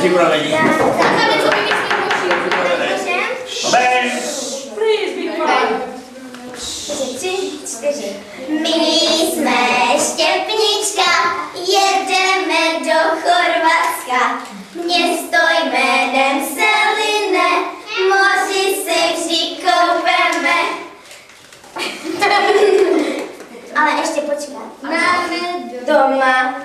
připraveni. My jsme Štěpnička, jedeme do Chorvatska. Město jménem Seline, moři se vždy koupeme. Ale ještě počkat. Máme doma,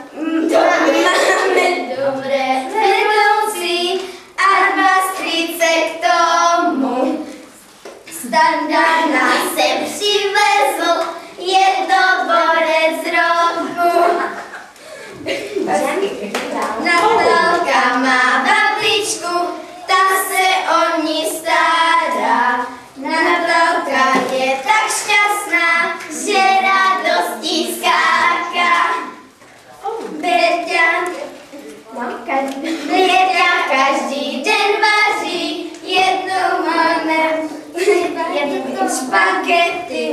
máme dobré vedoucí a dva strýce k tomu. Standa nás sem přivezl, je to borec rohu. Natálka má babičku, ta se o ní stará. Natálka je tak šťastná, že radostí skáká. Běťa každý den vaří, jednou máme špagety.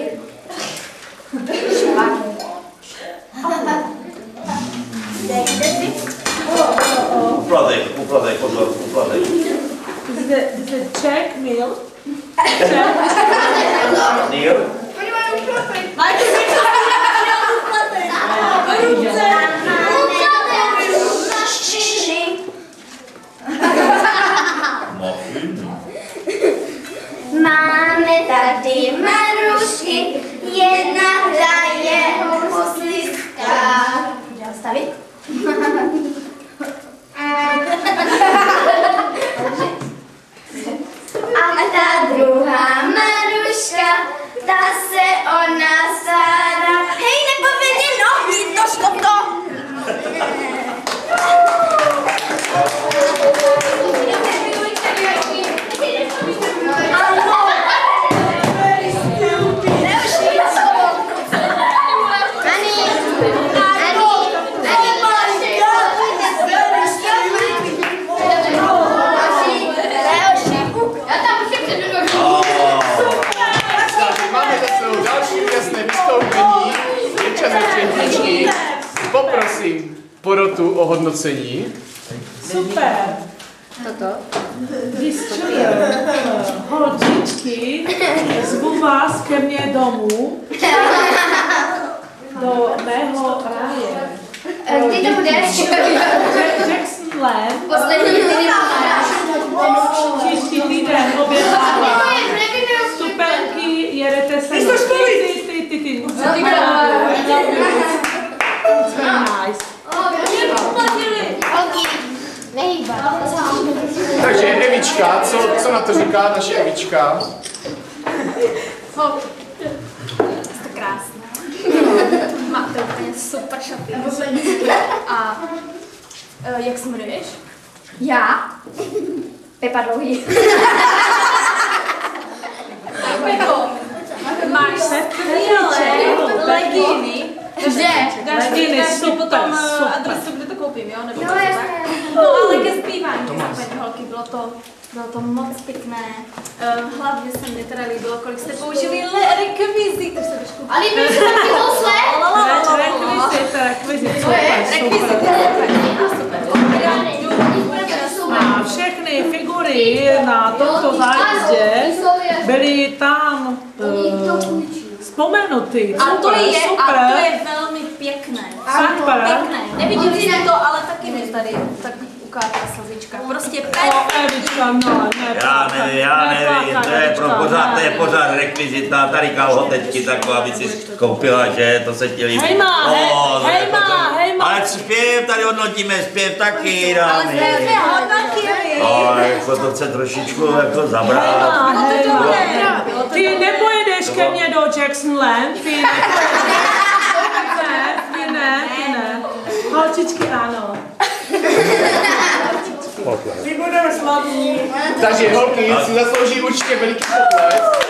Uplatek, pozor, uplatek. Is it check meal? Neil? Máme tady Marušky, jedna hraje huslistka. Můžeme stavit? A ta druhá Maruška, ta se o nás stará. Hej, nepovedni nohy, to škopto! Poprosím porotu o hodnocení. Super. Toto? Holčičky, zvu vás ke mně domů, do mého ráje. Kdy to budeš? Jackson Land. Poslední týden. Příští týden obědává. Stupenky, jedete se do ty. Takže Evička, co na to říká naše Evička? Jste krásná. Máte úplně super šaty. A jak se jmenuješ? Já? Pepa Dlouhý. Pepo, máš legíny. Kde? Legíny, super, potom super. adresu, kde to koupím, jo? Nebo Jo, to jasně. No ale ke zpívání, holky, bylo to moc pěkné. Hlavně se mi teda líbilo, kolik jste použili rekvizit, to se trošku... A líbí se taky housle? Rekvizit, a všechny figury na tomto zájezdě byly tam vzpomenuty. A to je super. velmi pěkné. Super. Pěkné. Neviděli jste to, ale taky mi tady tak ukáže slzička. Prostě Evička, no, Já nevím, to je pořád rekvizita, tady kalhotečky taková, aby si koupila, že to se ti líbí. Hejma. Ale zpěv, tady hodnotíme zpěv taky, ale dámy. jste hodnotili. Jako to chce trošičku jako zabrat. Ty nepojedeš ke mně do Jackson Land, ty ne. Holčičky ano. Ty budeme slavní. Takže holky si zaslouží určitě veliký potlesk.